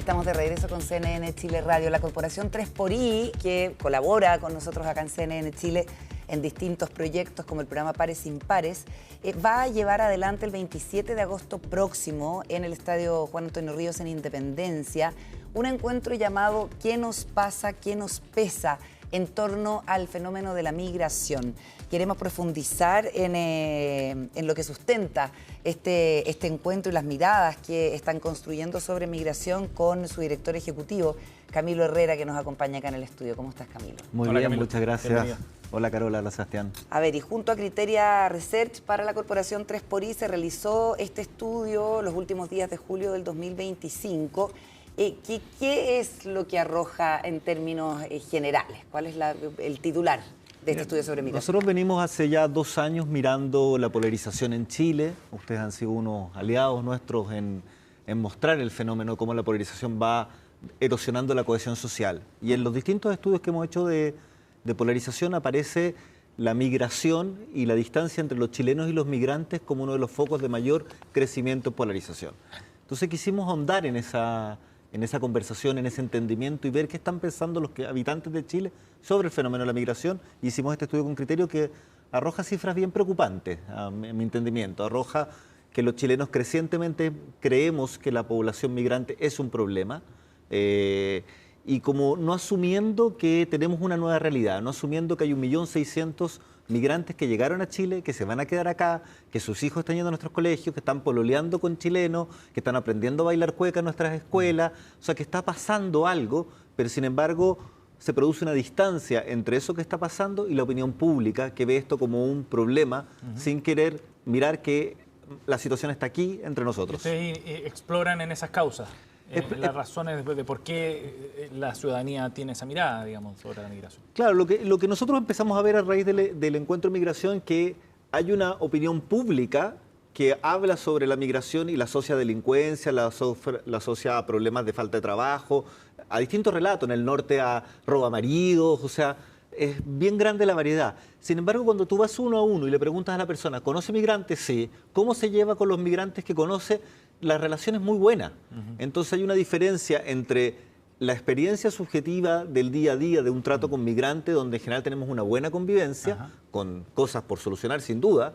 Estamos de regreso con CNN Chile Radio. La corporación 3xI, que colabora con nosotros acá en CNN Chile en distintos proyectos como el programa Pares Impares, va a llevar adelante el 27 de agosto próximo en el Estadio Juan Antonio Ríos en Independencia un encuentro llamado ¿Qué nos pasa? ¿Qué nos pesa? En torno al fenómeno de la migración. Queremos profundizar en lo que sustenta este encuentro y las miradas que están construyendo sobre migración con su director ejecutivo, Camilo Herrera, que nos acompaña acá en el estudio. ¿Cómo estás, Camilo? Muy Hola, bien, Camilo. muchas gracias. Bienvenido. Hola, Carola, hola, Sebastián. A ver, y junto a Criteria Research para la corporación 3xI se realizó este estudio los últimos días de julio del 2025. ¿Qué es lo que arroja en términos generales? ¿Cuál es el titular de este estudio sobre migración? Nosotros venimos hace ya 2 años mirando la polarización en Chile. Ustedes han sido unos aliados nuestros en mostrar el fenómeno, cómo la polarización va erosionando la cohesión social. Y en los distintos estudios que hemos hecho de polarización aparece la migración y la distancia entre los chilenos y los migrantes como uno de los focos de mayor crecimiento en polarización. Entonces quisimos ahondar en esa conversación, en ese entendimiento y ver qué están pensando los habitantes de Chile sobre el fenómeno de la migración. Hicimos este estudio con criterio que arroja cifras bien preocupantes, a mi entendimiento. Arroja que los chilenos crecientemente creemos que la población migrante es un problema y como no asumiendo que tenemos una nueva realidad, no asumiendo que hay 1.600.000 migrantes que llegaron a Chile, que se van a quedar acá, que sus hijos están yendo a nuestros colegios, que están pololeando con chilenos, que están aprendiendo a bailar cueca en nuestras escuelas, o sea que está pasando algo, pero sin embargo se produce una distancia entre eso que está pasando y la opinión pública que ve esto como un problema sin querer mirar que la situación está aquí entre nosotros. Ustedes exploran en esas causas las razones de por qué la ciudadanía tiene esa mirada, digamos, sobre la migración. Claro, lo que nosotros empezamos a ver a raíz del encuentro de migración, que hay una opinión pública que habla sobre la migración y la asocia a delincuencia, la asocia a problemas de falta de trabajo, a distintos relatos, en el norte a roba maridos, o sea, es bien grande la variedad. Sin embargo, cuando tú vas uno a uno y le preguntas a la persona, ¿conoce migrantes? Sí. ¿Cómo se lleva con los migrantes que conoce? La relación es muy buena. Entonces hay una diferencia entre la experiencia subjetiva del día a día de un trato con migrante, donde en general tenemos una buena convivencia, con cosas por solucionar sin duda,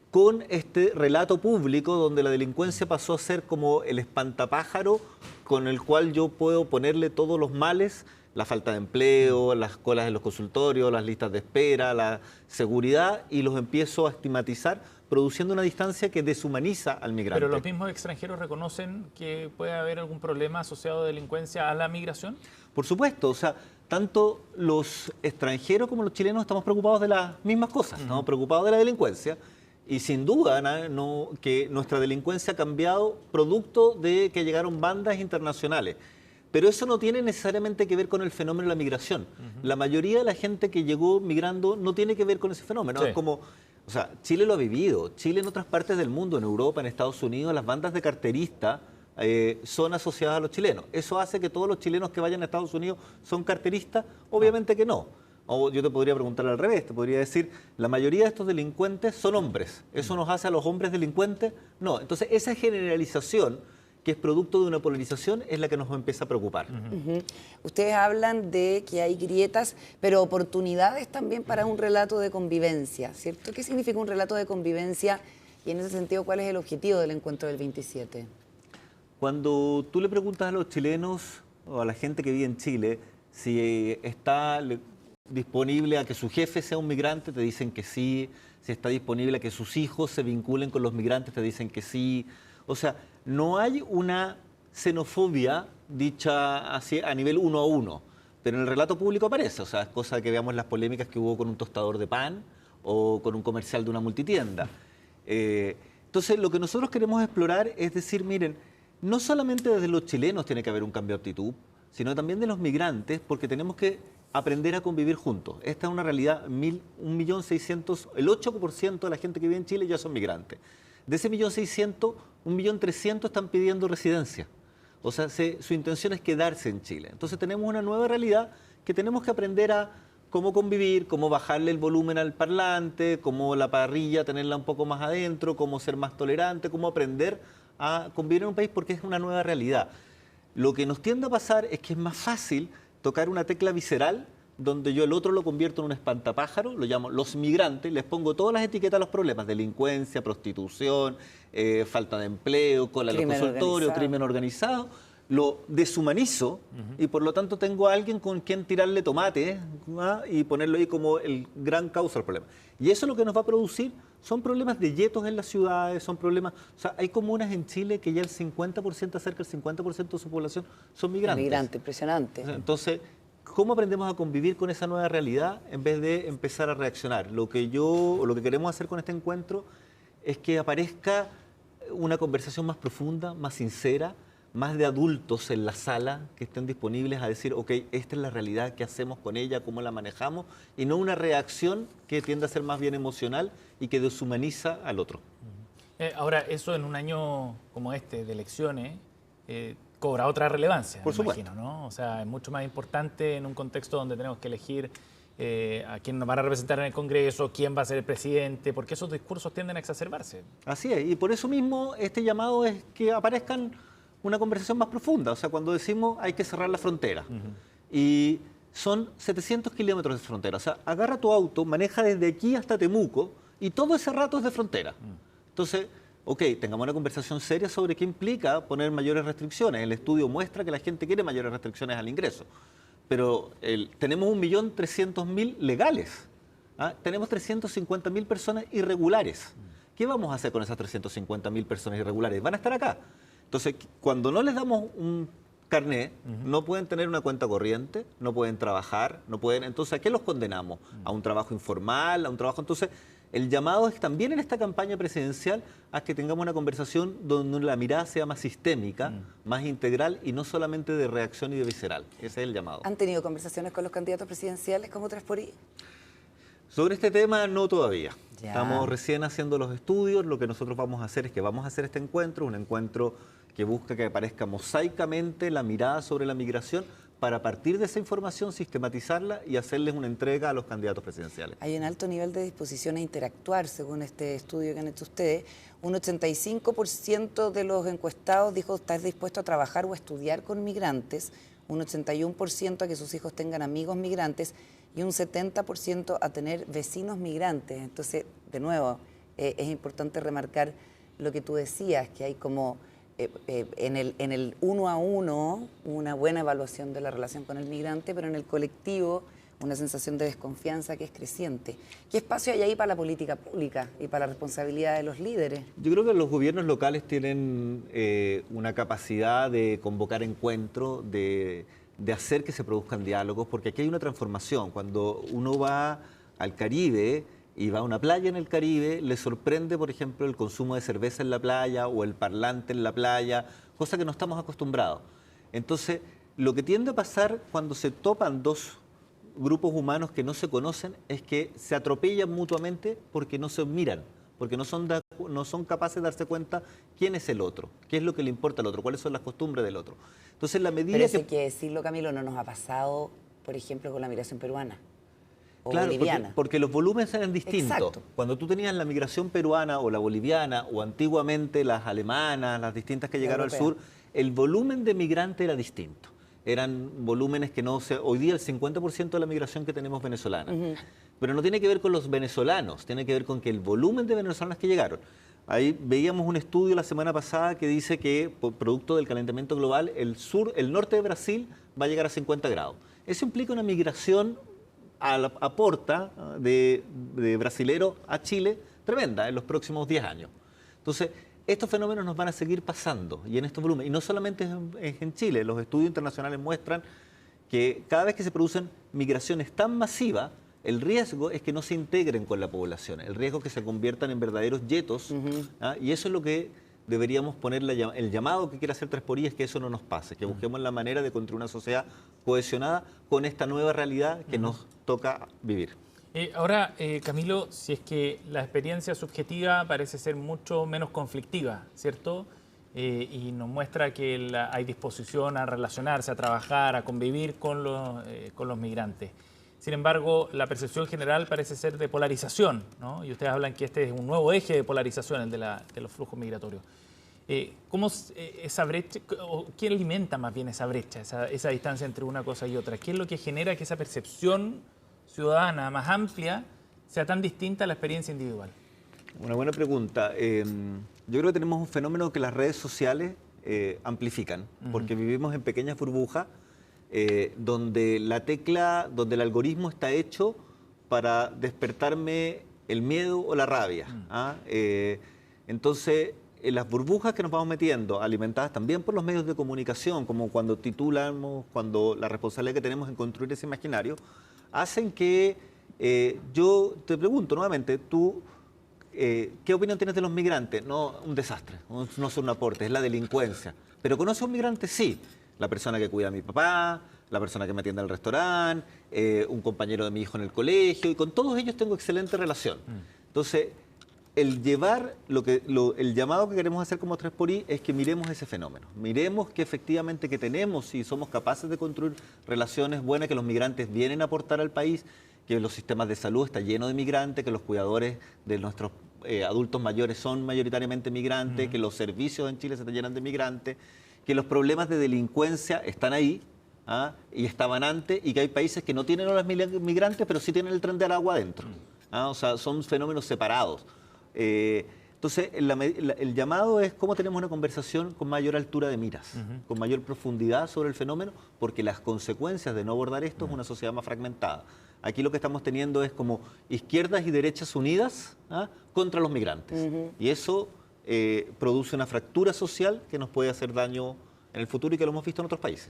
con este relato público donde la delincuencia pasó a ser como el espantapájaro con el cual yo puedo ponerle todos los males, la falta de empleo, las colas en los consultorios, las listas de espera, la seguridad, y los empiezo a estigmatizar, produciendo una distancia que deshumaniza al migrante. ¿Pero los mismos extranjeros reconocen que puede haber algún problema asociado a delincuencia a la migración? Por supuesto, o sea, tanto los extranjeros como los chilenos estamos preocupados de las mismas cosas, estamos preocupados de la delincuencia, y sin duda que nuestra delincuencia ha cambiado producto de que llegaron bandas internacionales. Pero eso no tiene necesariamente que ver con el fenómeno de la migración. La mayoría de la gente que llegó migrando no tiene que ver con ese fenómeno. Sí. Es como, o sea, Chile lo ha vivido. Chile en otras partes del mundo, en Europa, en Estados Unidos, las bandas de carteristas son asociadas a los chilenos. ¿Eso hace que todos los chilenos que vayan a Estados Unidos son carteristas? Obviamente que no. O yo te podría preguntar al revés, te podría decir, la mayoría de estos delincuentes son hombres. ¿Eso nos hace a los hombres delincuentes? No. Entonces, esa generalización, que es producto de una polarización, es la que nos empieza a preocupar. Ustedes hablan de que hay grietas, pero oportunidades también para un relato de convivencia, ¿cierto? ¿Qué significa un relato de convivencia? Y en ese sentido, ¿cuál es el objetivo del encuentro del 27? Cuando tú le preguntas a los chilenos o a la gente que vive en Chile si está disponible a que su jefe sea un migrante, te dicen que sí. Si está disponible a que sus hijos se vinculen con los migrantes, te dicen que sí. O sea, no hay una xenofobia dicha así a nivel uno a uno, pero en el relato público aparece. O sea, es cosa que veamos las polémicas que hubo con un tostador de pan o con un comercial de una multitienda. Entonces, lo que nosotros queremos explorar es decir, miren, no solamente desde los chilenos tiene que haber un cambio de actitud, sino también de los migrantes, porque tenemos que aprender a convivir juntos. Esta es una realidad, 1.600.000, el 8% de la gente que vive en Chile ya son migrantes. De ese 1.600.000, 1.300.000 están pidiendo residencia. O sea, su intención es quedarse en Chile. Entonces tenemos una nueva realidad que tenemos que aprender a cómo convivir, cómo bajarle el volumen al parlante, cómo la parrilla tenerla un poco más adentro, cómo ser más tolerante, cómo aprender a convivir en un país porque es una nueva realidad. Lo que nos tiende a pasar es que es más fácil tocar una tecla visceral donde yo el otro lo convierto en un espantapájaro, lo llamo los migrantes, les pongo todas las etiquetas a los problemas: delincuencia, prostitución, falta de empleo, cola en los consultorios, crimen organizado. Lo deshumanizo y por lo tanto tengo a alguien con quien tirarle tomate y ponerlo ahí como el gran causa del problema. Y eso lo que nos va a producir son problemas de yetos en las ciudades, son problemas... O sea, hay comunas en Chile que ya el 50%, cerca del 50% de su población son migrantes. Migrante, impresionante. Entonces, ¿cómo aprendemos a convivir con esa nueva realidad en vez de empezar a reaccionar? Lo que queremos hacer con este encuentro es que aparezca una conversación más profunda, más sincera, más de adultos en la sala que estén disponibles a decir, ok, esta es la realidad, ¿qué hacemos con ella? ¿Cómo la manejamos? Y no una reacción que tiende a ser más bien emocional y que deshumaniza al otro. Ahora, eso en un año como este de elecciones cobra otra relevancia, por supuesto, imagino, ¿no? O sea, es mucho más importante en un contexto donde tenemos que elegir a quién nos van a representar en el Congreso, quién va a ser el presidente, porque esos discursos tienden a exacerbarse. Así es, y por eso mismo este llamado es que aparezcan una conversación más profunda. O sea, cuando decimos hay que cerrar la frontera, y son 700 kilómetros de frontera. O sea, agarra tu auto, maneja desde aquí hasta Temuco, y todo ese rato es de frontera. Entonces, ok, tengamos una conversación seria sobre qué implica poner mayores restricciones. El estudio muestra que la gente quiere mayores restricciones al ingreso. Pero tenemos 1.300.000 legales. Tenemos 350.000 personas irregulares. ¿Qué vamos a hacer con esas 350.000 personas irregulares? Van a estar acá. Entonces, cuando no les damos un carnet, no pueden tener una cuenta corriente, no pueden trabajar, no pueden... Entonces, ¿a qué los condenamos? ¿A un trabajo informal? ¿A un trabajo...? Entonces, el llamado es también en esta campaña presidencial a que tengamos una conversación donde la mirada sea más sistémica, más integral y no solamente de reacción y de visceral. Ese es el llamado. ¿Han tenido conversaciones con los candidatos presidenciales como 3xI? Sobre este tema no todavía. Ya. Estamos recién haciendo los estudios. Lo que nosotros vamos a hacer es que vamos a hacer este encuentro, un encuentro que busca que aparezca mosaicamente la mirada sobre la migración para a partir de esa información sistematizarla y hacerles una entrega a los candidatos presidenciales. Hay un alto nivel de disposición a interactuar, según este estudio que han hecho ustedes. Un 85% de los encuestados dijo estar dispuesto a trabajar o a estudiar con migrantes, un 81% a que sus hijos tengan amigos migrantes y un 70% a tener vecinos migrantes. Entonces, de nuevo, es importante remarcar lo que tú decías, que hay como en el uno a uno una buena evaluación de la relación con el migrante, pero en el colectivo una sensación de desconfianza que es creciente. ¿Qué espacio hay ahí para la política pública y para la responsabilidad de los líderes? Yo creo que los gobiernos locales tienen una capacidad de convocar encuentros, de hacer que se produzcan diálogos, porque aquí hay una transformación. Cuando uno va al Caribe y va a una playa en el Caribe, le sorprende, por ejemplo, el consumo de cerveza en la playa o el parlante en la playa, cosa que no estamos acostumbrados. Entonces, lo que tiende a pasar cuando se topan dos grupos humanos que no se conocen es que se atropellan mutuamente porque no se miran, porque no son capaces de darse cuenta quién es el otro, qué es lo que le importa al otro, cuáles son las costumbres del otro. Entonces, la medida Pero eso hay que decirlo, Camilo, no nos ha pasado, por ejemplo, con la migración peruana o boliviana. Porque los volúmenes eran distintos. Exacto. Cuando tú tenías la migración peruana o la boliviana o antiguamente las alemanas, las distintas que llegaron al sur, el volumen de migrantes era distinto. Eran volúmenes que no se... Hoy día el 50% de la migración que tenemos venezolana. Pero no tiene que ver con los venezolanos, tiene que ver con que el volumen de venezolanos que llegaron. Ahí veíamos un estudio la semana pasada que dice que, producto del calentamiento global, el norte de Brasil va a llegar a 50 grados. Eso implica una migración a porta de brasileros a Chile tremenda en los próximos 10 años. Entonces, estos fenómenos nos van a seguir pasando y en estos volúmenes. Y no solamente es en Chile, los estudios internacionales muestran que cada vez que se producen migraciones tan masivas, el riesgo es que no se integren con la población, el riesgo es que se conviertan en verdaderos yetos, y eso es lo que deberíamos poner, el llamado que quiere hacer 3xI es que eso no nos pase, que busquemos la manera de construir una sociedad cohesionada con esta nueva realidad que nos toca vivir. Ahora, Camilo, si es que la experiencia subjetiva parece ser mucho menos conflictiva, ¿cierto? Y nos muestra que hay disposición a relacionarse, a trabajar, a convivir con los migrantes. Sin embargo, la percepción general parece ser de polarización, ¿no? Y ustedes hablan que este es un nuevo eje de polarización, el de los flujos migratorios. ¿Cómo esa brecha, o qué alimenta más bien esa brecha, esa distancia entre una cosa y otra? ¿Qué es lo que genera que esa percepción ciudadana más amplia sea tan distinta a la experiencia individual? Una buena pregunta. Yo creo que tenemos un fenómeno que las redes sociales amplifican, porque vivimos en pequeñas burbujas donde donde el algoritmo está hecho para despertarme el miedo o la rabia. Entonces, en las burbujas que nos vamos metiendo, alimentadas también por los medios de comunicación, como cuando titulamos, cuando la responsabilidad que tenemos en construir ese imaginario, hacen que yo te pregunto nuevamente, tú, ¿qué opinión tienes de los migrantes? No, un desastre, no son un aporte, es la delincuencia. Pero ¿conoces a un migrante? Sí. La persona que cuida a mi papá, la persona que me atiende al restaurante, un compañero de mi hijo en el colegio, y con todos ellos tengo excelente relación. Entonces, el llamado que queremos hacer como 3xI es que miremos ese fenómeno. Miremos que efectivamente que tenemos y somos capaces de construir relaciones buenas, que los migrantes vienen a aportar al país, que los sistemas de salud están llenos de migrantes, que los cuidadores de nuestros adultos mayores son mayoritariamente migrantes, que los servicios en Chile se llenan de migrantes, que los problemas de delincuencia están ahí y estaban antes, y que hay países que no tienen a los migrantes, pero sí tienen el tren de Aragua adentro. O sea, son fenómenos separados. Entonces, el llamado es cómo tenemos una conversación con mayor altura de miras, con mayor profundidad sobre el fenómeno, porque las consecuencias de no abordar esto es una sociedad más fragmentada. Aquí lo que estamos teniendo es como izquierdas y derechas unidas contra los migrantes. Y eso produce una fractura social que nos puede hacer daño en el futuro y que lo hemos visto en otros países.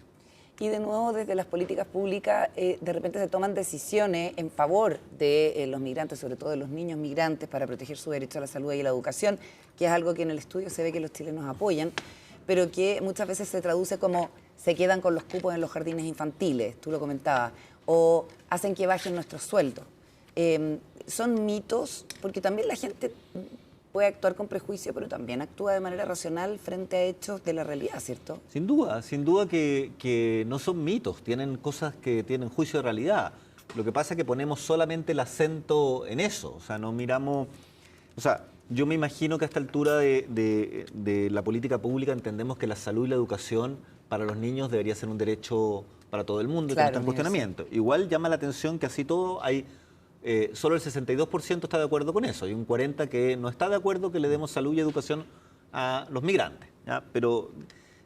Y de nuevo, desde las políticas públicas, de repente se toman decisiones en favor de los migrantes, sobre todo de los niños migrantes, para proteger su derecho a la salud y a la educación, que es algo que en el estudio se ve que los chilenos apoyan, pero que muchas veces se traduce como se quedan con los cupos en los jardines infantiles, tú lo comentabas, o hacen que bajen nuestros sueldos. Son mitos, porque también la gente puede actuar con prejuicio, pero también actúa de manera racional frente a hechos de la realidad, ¿cierto? Sin duda que no son mitos, tienen cosas que tienen juicio de realidad. Lo que pasa es que ponemos solamente el acento en eso, o sea, no miramos... O sea, yo me imagino que a esta altura de la política pública entendemos que la salud y la educación para los niños debería ser un derecho para todo el mundo, claro, y que no está en cuestionamiento. Sí. Igual llama la atención que así todo hay... solo el 62% está de acuerdo con eso, y un 40% que no está de acuerdo que le demos salud y educación a los migrantes, ¿ya? Pero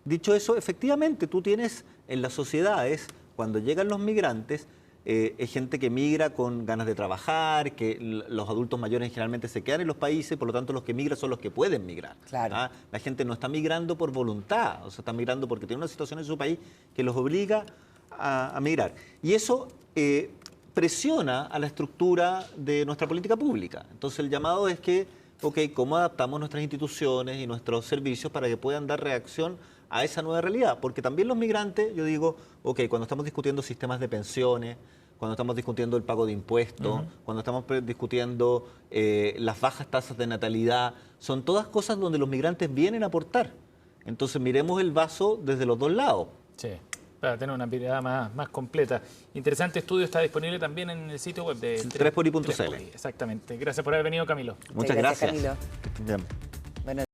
dicho eso, efectivamente tú tienes en las sociedades, cuando llegan los migrantes, es gente que migra con ganas de trabajar, que los adultos mayores generalmente se quedan en los países, por lo tanto los que migran son los que pueden migrar. Claro. La gente no está migrando por voluntad, o sea, está migrando porque tiene una situación en su país que los obliga a migrar. Y eso... presiona a la estructura de nuestra política pública. Entonces el llamado es que, ¿cómo adaptamos nuestras instituciones y nuestros servicios para que puedan dar reacción a esa nueva realidad? Porque también los migrantes, yo digo, cuando estamos discutiendo sistemas de pensiones, cuando estamos discutiendo el pago de impuestos, cuando estamos discutiendo las bajas tasas de natalidad, son todas cosas donde los migrantes vienen a aportar. Entonces miremos el vaso desde los dos lados. Sí. Para tener una mirada más completa. Interesante estudio, está disponible también en el sitio web de 3xI.cl. Exactamente. Gracias por haber venido, Camilo. Muchas gracias. Camilo. Bien.